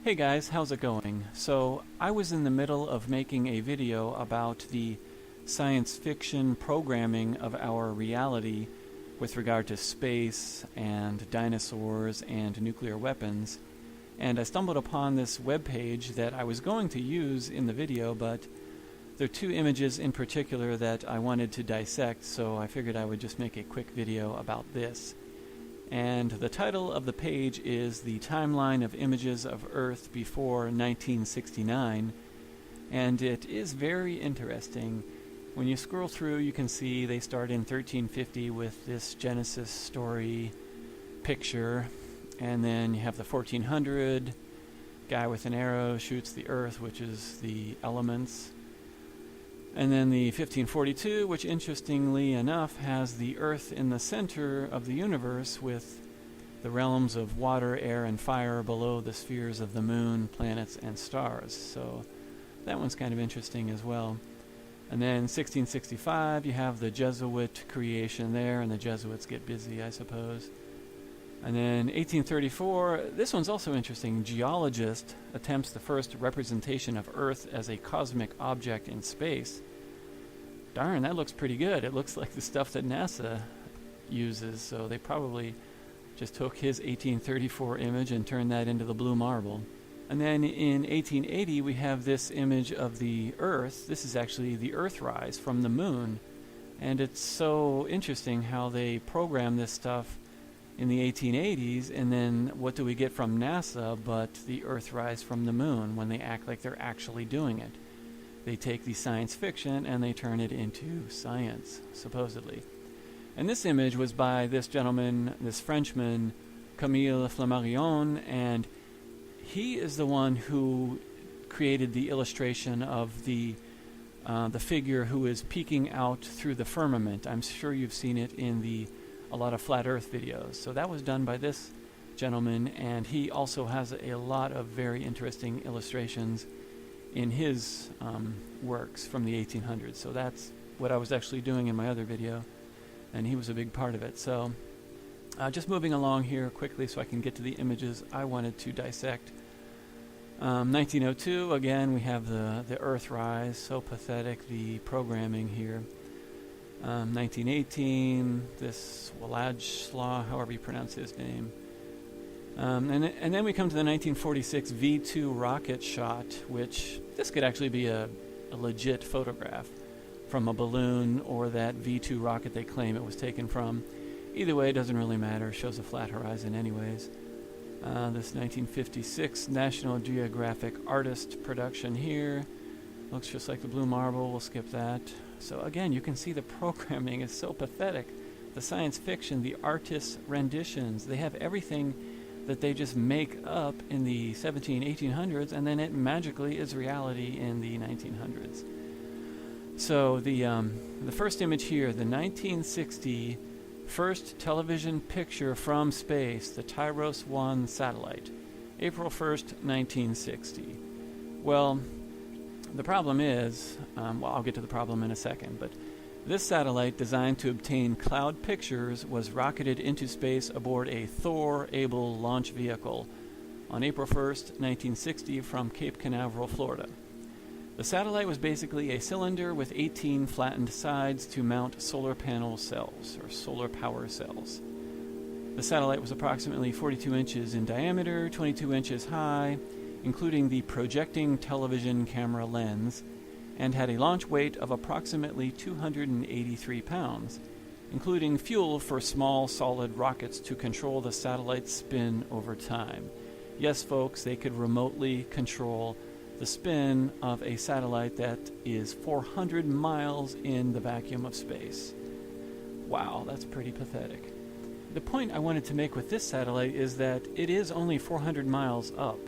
Hey guys, how's it going? So I was in the middle of making a video about the science fiction programming of our reality with regard to space and dinosaurs and nuclear weapons, and I stumbled upon this webpage that I was going to use in the video, but there are two images in particular that I wanted to dissect, so I figured I would just make a quick video about this. And the title of the page is The Timeline of Images of Earth Before 1969, and it is very interesting. When you scroll through, you can see they start in 1350 with this Genesis story picture, and then you have the 1400, guy with an arrow shoots the Earth, which is the elements. And then the 1542, which interestingly enough has the Earth in the center of the universe with the realms of water, air, and fire below the spheres of the moon, planets, and stars. So that one's kind of interesting as well. And then 1665, you have the Jesuit creation there, and the Jesuits get busy, I suppose. And then 1834, this one's also interesting. Geologist attempts the first representation of Earth as a cosmic object in space. Darn, that looks pretty good. It looks like the stuff that NASA uses, so they probably just took his 1834 image and turned that into the blue marble. And then in 1880, we have this image of the Earth. This is actually the Earthrise from the moon. And it's so interesting how they program this stuff in the 1880s, and then what do we get from NASA but the Earthrise from the moon when they act like they're actually doing it. They take the science fiction and they turn it into science, supposedly. And this image was by this gentleman, this Frenchman, Camille Flammarion, and he is the one who created the illustration of the figure who is peeking out through the firmament. I'm sure you've seen it in a lot of flat earth videos. So that was done by this gentleman, and he also has a lot of very interesting illustrations in his works from the 1800s. So that's what I was actually doing in my other video, and he was a big part of it. So just moving along here quickly so I can get to the images I wanted to dissect. 1902, again, we have the Earthrise, so pathetic, the programming here. 1918, this Władysław, however you pronounce his name. And then we come to the 1946 V2 rocket shot, which this could actually be a legit photograph from a balloon or that V2 rocket they claim it was taken from. Either way, it doesn't really matter. Shows a flat horizon anyways. This 1956 National Geographic artist production here. Looks just like the blue marble. We'll skip that. So again, you can see the programming is so pathetic. The science fiction, the artists' renditions, they have everything that they just make up in the 1800s, and then it magically is reality in the 1900s. So the first image here, the 1960 first television picture from space, the Tyros 1 satellite, April 1st, 1960. Well, the problem is, I'll get to the problem in a second, but this satellite, designed to obtain cloud pictures, was rocketed into space aboard a Thor-able launch vehicle on April 1st, 1960 from Cape Canaveral, Florida. The satellite was basically a cylinder with 18 flattened sides to mount solar panel cells, or solar power cells. The satellite was approximately 42 inches in diameter, 22 inches high, including the projecting television camera lens, and had a launch weight of approximately 283 pounds, including fuel for small solid rockets to control the satellite's spin over time. Yes, folks, they could remotely control the spin of a satellite that is 400 miles in the vacuum of space. Wow, that's pretty pathetic. The point I wanted to make with this satellite is that it is only 400 miles up.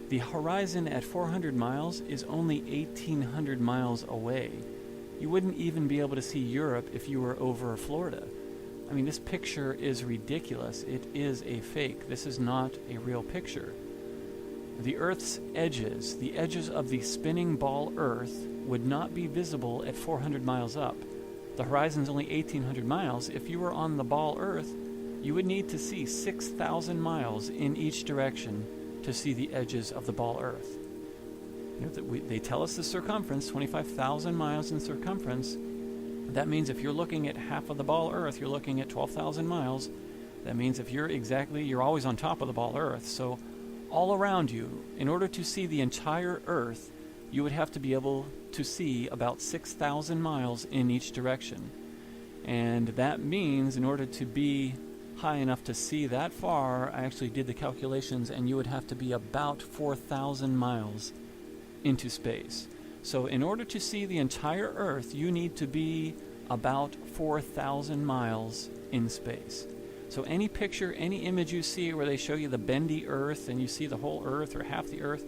The horizon at 400 miles is only 1,800 miles away. You wouldn't even be able to see Europe if you were over Florida. I mean, this picture is ridiculous. It is a fake. This is not a real picture. The Earth's edges, the edges of the spinning ball Earth, would not be visible at 400 miles up. The horizon's only 1,800 miles. If you were on the ball Earth, you would need to see 6,000 miles in each direction to see the edges of the ball Earth. They tell us the circumference, 25,000 miles in circumference. That means if you're looking at half of the ball Earth, you're looking at 12,000 miles. That means if you're always on top of the ball Earth. So all around you, in order to see the entire Earth, you would have to be able to see about 6,000 miles in each direction. And that means in order to be high enough to see that far, I actually did the calculations, and you would have to be about 4,000 miles into space. So in order to see the entire Earth, you need to be about 4,000 miles in space. So any picture, any image you see where they show you the bendy Earth and you see the whole Earth or half the Earth,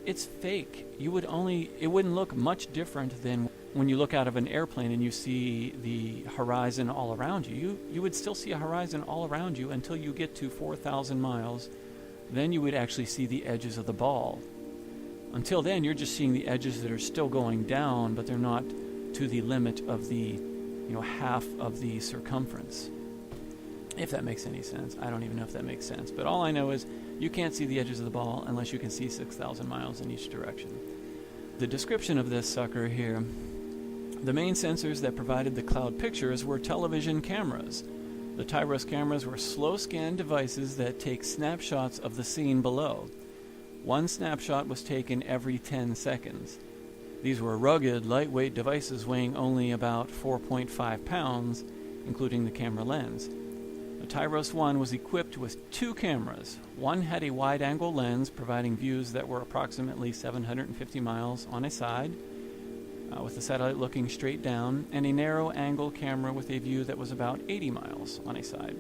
it's fake. It wouldn't look much different than when you look out of an airplane and you see the horizon all around you. You would still see a horizon all around you until you get to 4,000 miles. Then you would actually see the edges of the ball. Until then, you're just seeing the edges that are still going down, but they're not to the limit of the, half of the circumference. If that makes any sense. I don't even know if that makes sense. But all I know is you can't see the edges of the ball unless you can see 6,000 miles in each direction. The description of this sucker here: the main sensors that provided the cloud pictures were television cameras. The Tyros cameras were slow-scan devices that take snapshots of the scene below. One snapshot was taken every 10 seconds. These were rugged, lightweight devices weighing only about 4.5 pounds, including the camera lens. The Tyros 1 was equipped with two cameras. One had a wide-angle lens providing views that were approximately 750 miles on a side, with the satellite looking straight down, and a narrow-angle camera with a view that was about 80 miles on a side.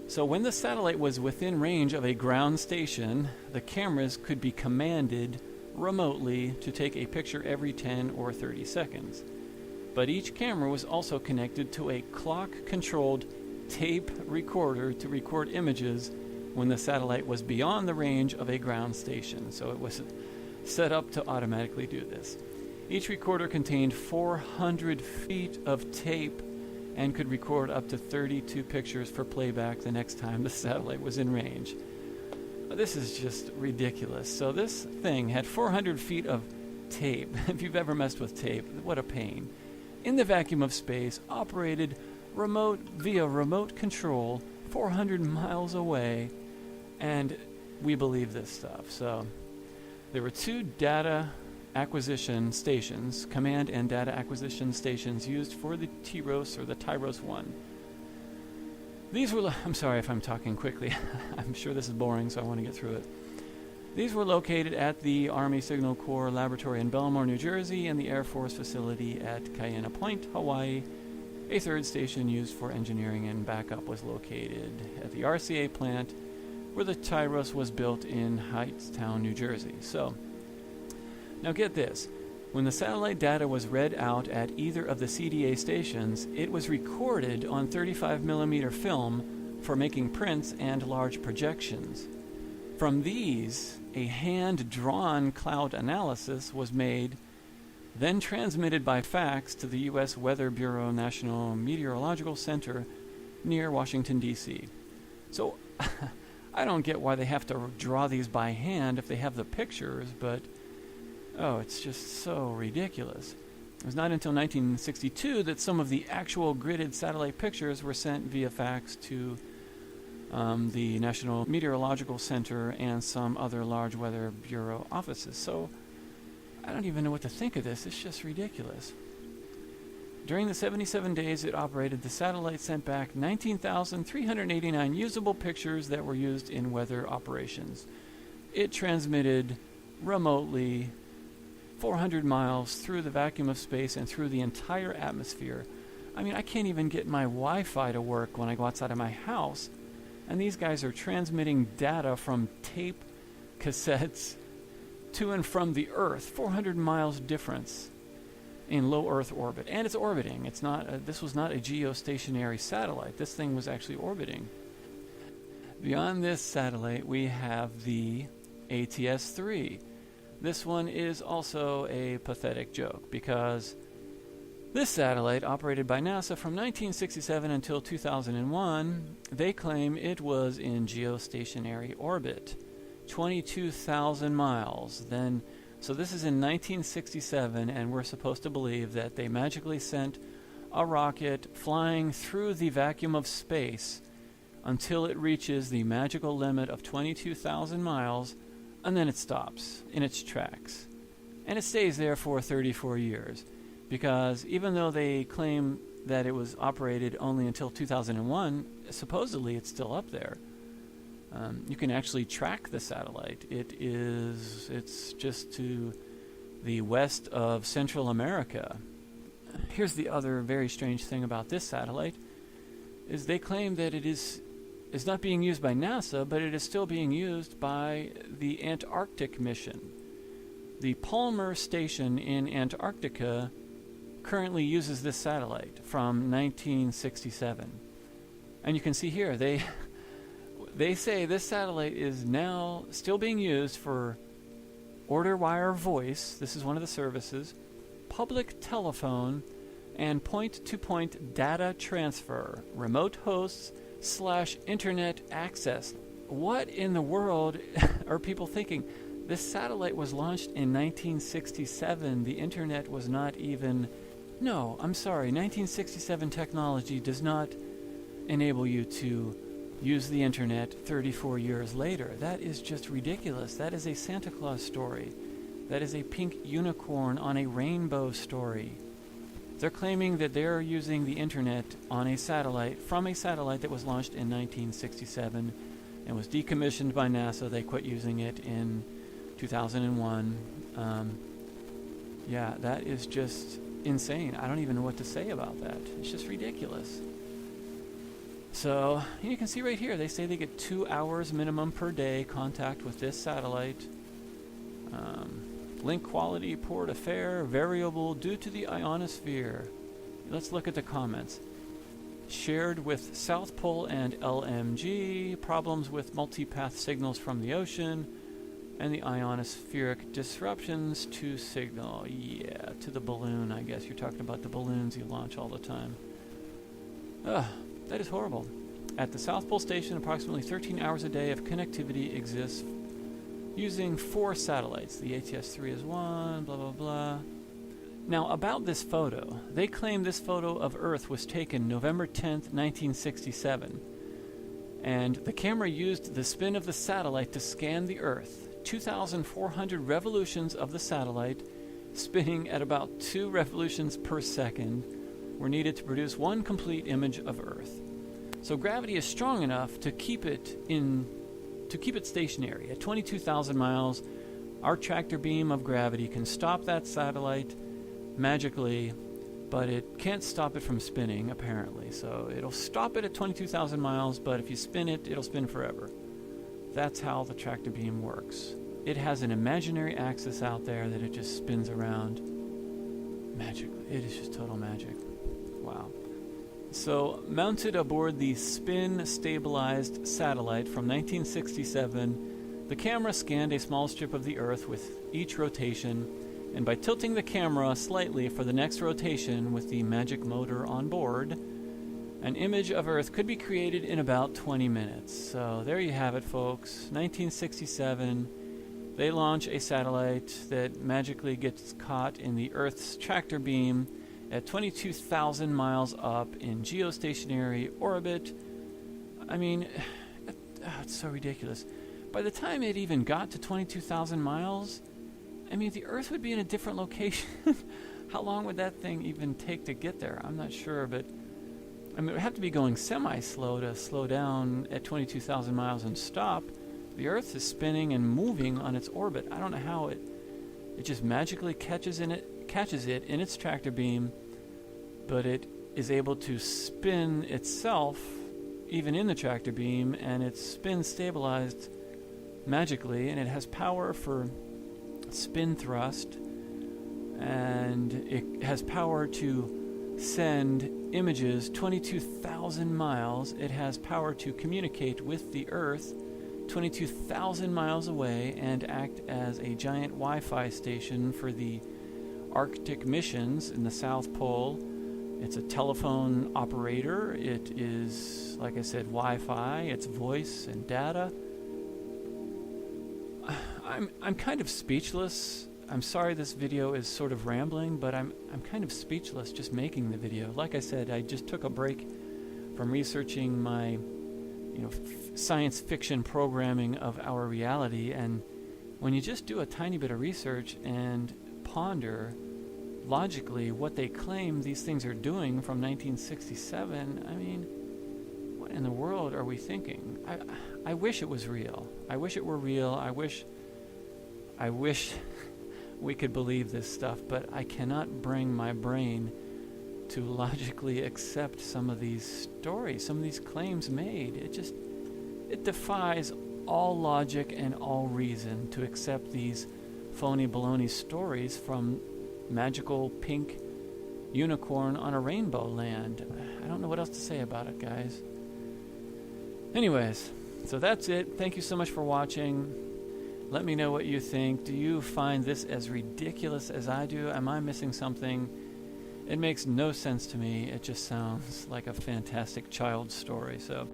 So when the satellite was within range of a ground station, the cameras could be commanded remotely to take a picture every 10 or 30 seconds. But each camera was also connected to a clock-controlled tape recorder to record images when the satellite was beyond the range of a ground station. So it was set up to automatically do this. Each recorder contained 400 feet of tape and could record up to 32 pictures for playback the next time the satellite was in range. This is just ridiculous. So this thing had 400 feet of tape. If you've ever messed with tape, what a pain. In the vacuum of space, operated via remote control 400 miles away, and we believe this stuff. So there were two data acquisition stations, command and data acquisition stations used for the Tyros or the Tyros 1. These were, I'm sorry if I'm talking quickly. I'm sure this is boring, so I want to get through it. These were located at the Army Signal Corps Laboratory in Belmore, New Jersey, and the Air Force facility at Kaena Point, Hawaii. A third station used for engineering and backup was located at the RCA plant, where the Tyros was built in Hightstown, New Jersey. So, now get this. When the satellite data was read out at either of the CDA stations, it was recorded on 35mm film for making prints and large projections. From these, a hand-drawn cloud analysis was made, then transmitted by fax to the U.S. Weather Bureau National Meteorological Center near Washington, D.C. So, I don't get why they have to draw these by hand if they have the pictures, but it's just so ridiculous. It was not until 1962 that some of the actual gridded satellite pictures were sent via fax to the National Meteorological Center and some other large Weather Bureau offices. So I don't even know what to think of this. It's just ridiculous. During the 77 days it operated, the satellite sent back 19,389 usable pictures that were used in weather operations. It transmitted remotely 400 miles through the vacuum of space and through the entire atmosphere. I mean, I can't even get my Wi-Fi to work when I go outside of my house, and these guys are transmitting data from tape cassettes to and from the Earth. 400 miles difference in low Earth orbit, and it's orbiting. It's not. This was not a geostationary satellite. This thing was actually orbiting. Beyond this satellite, we have the ATS-3. This one is also a pathetic joke because this satellite, operated by NASA from 1967 until 2001, they claim it was in geostationary orbit. 22,000 miles. Then, so this is in 1967, and we're supposed to believe that they magically sent a rocket flying through the vacuum of space until it reaches the magical limit of 22,000 miles, and then it stops in its tracks. And it stays there for 34 years, because even though they claim that it was operated only until 2001, supposedly it's still up there. You can actually track the satellite. It's just to the west of Central America. Here's the other very strange thing about this satellite, is they claim that it's not being used by NASA, but it is still being used by the Antarctic mission. The Palmer station in Antarctica currently uses this satellite from 1967. And you can see here, they say this satellite is now still being used for order wire voice, this is one of the services, public telephone, and point-to-point data transfer, remote hosts / internet access. What in the world are people thinking? This satellite was launched in 1967. The internet was not even... No, I'm sorry. 1967 technology does not enable you to use the internet 34 years later. That is just ridiculous. That is a Santa Claus story. That is a pink unicorn on a rainbow story. They're claiming that they're using the internet on a satellite, from a satellite that was launched in 1967 and was decommissioned by NASA. They quit using it in 2001. Yeah, that is just insane. I don't even know what to say about that. It's just ridiculous. So, you can see right here, they say they get 2 hours minimum per day contact with this satellite. Link quality, port affair, variable due to the ionosphere. Let's look at the comments. Shared with South Pole and LMG, problems with multipath signals from the ocean, and the ionospheric disruptions to signal. Yeah, to the balloon, I guess. You're talking about the balloons you launch all the time. That is horrible. At the South Pole Station, approximately 13 hours a day of connectivity exists using 4 satellites. The ATS-3 is one, blah, blah, blah. Now, about this photo. They claim this photo of Earth was taken November 10th, 1967. And the camera used the spin of the satellite to scan the Earth. 2,400 revolutions of the satellite, spinning at about 2 revolutions per second, were needed to produce one complete image of Earth. So gravity is strong enough to keep it stationary. At 22,000 miles, our tractor beam of gravity can stop that satellite magically, but it can't stop it from spinning, apparently. So it'll stop it at 22,000 miles, but if you spin it, it'll spin forever. That's how the tractor beam works. It has an imaginary axis out there that it just spins around magically. It is just total magic. Wow. So, mounted aboard the spin-stabilized satellite from 1967, the camera scanned a small strip of the Earth with each rotation, and by tilting the camera slightly for the next rotation with the magic motor on board, an image of Earth could be created in about 20 minutes. So, there you have it, folks. 1967, they launch a satellite that magically gets caught in the Earth's tractor beam at 22,000 miles up in geostationary orbit. I mean, it's so ridiculous. By the time it even got to 22,000 miles, I mean, the Earth would be in a different location. How long would that thing even take to get there? I'm not sure, but I mean, it would have to be going semi-slow to slow down at 22,000 miles and stop. The Earth is spinning and moving on its orbit. I don't know how it just magically catches it in its tractor beam, but it is able to spin itself even in the tractor beam, and it's spin stabilized magically, and it has power for spin thrust, and it has power to send images 22,000 miles. It has power to communicate with the Earth 22,000 miles away and act as a giant Wi-Fi station for the Arctic missions in the South Pole. It's a telephone operator. It is, like I said, Wi-Fi. It's voice and data. I'm kind of speechless. I'm sorry this video is sort of rambling, but I'm kind of speechless just making the video. Like I said, I just took a break from researching my, science fiction programming of our reality, and when you just do a tiny bit of research and ponder logically what they claim these things are doing from 1967, I mean, what in the world are we thinking? I wish it was real. I wish it were real. I wish we could believe this stuff, but I cannot bring my brain to logically accept some of these stories, some of these claims made. It defies all logic and all reason to accept these phony baloney stories from magical pink unicorn on a rainbow land. I don't know what else to say about it, guys. Anyways, so that's it. Thank you so much for watching. Let me know what you think. Do you find this as ridiculous as I do? Am I missing something? It makes no sense to me. It just sounds like a fantastic child story. So,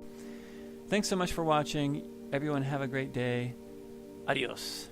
thanks so much for watching. Everyone have a great day. Adios.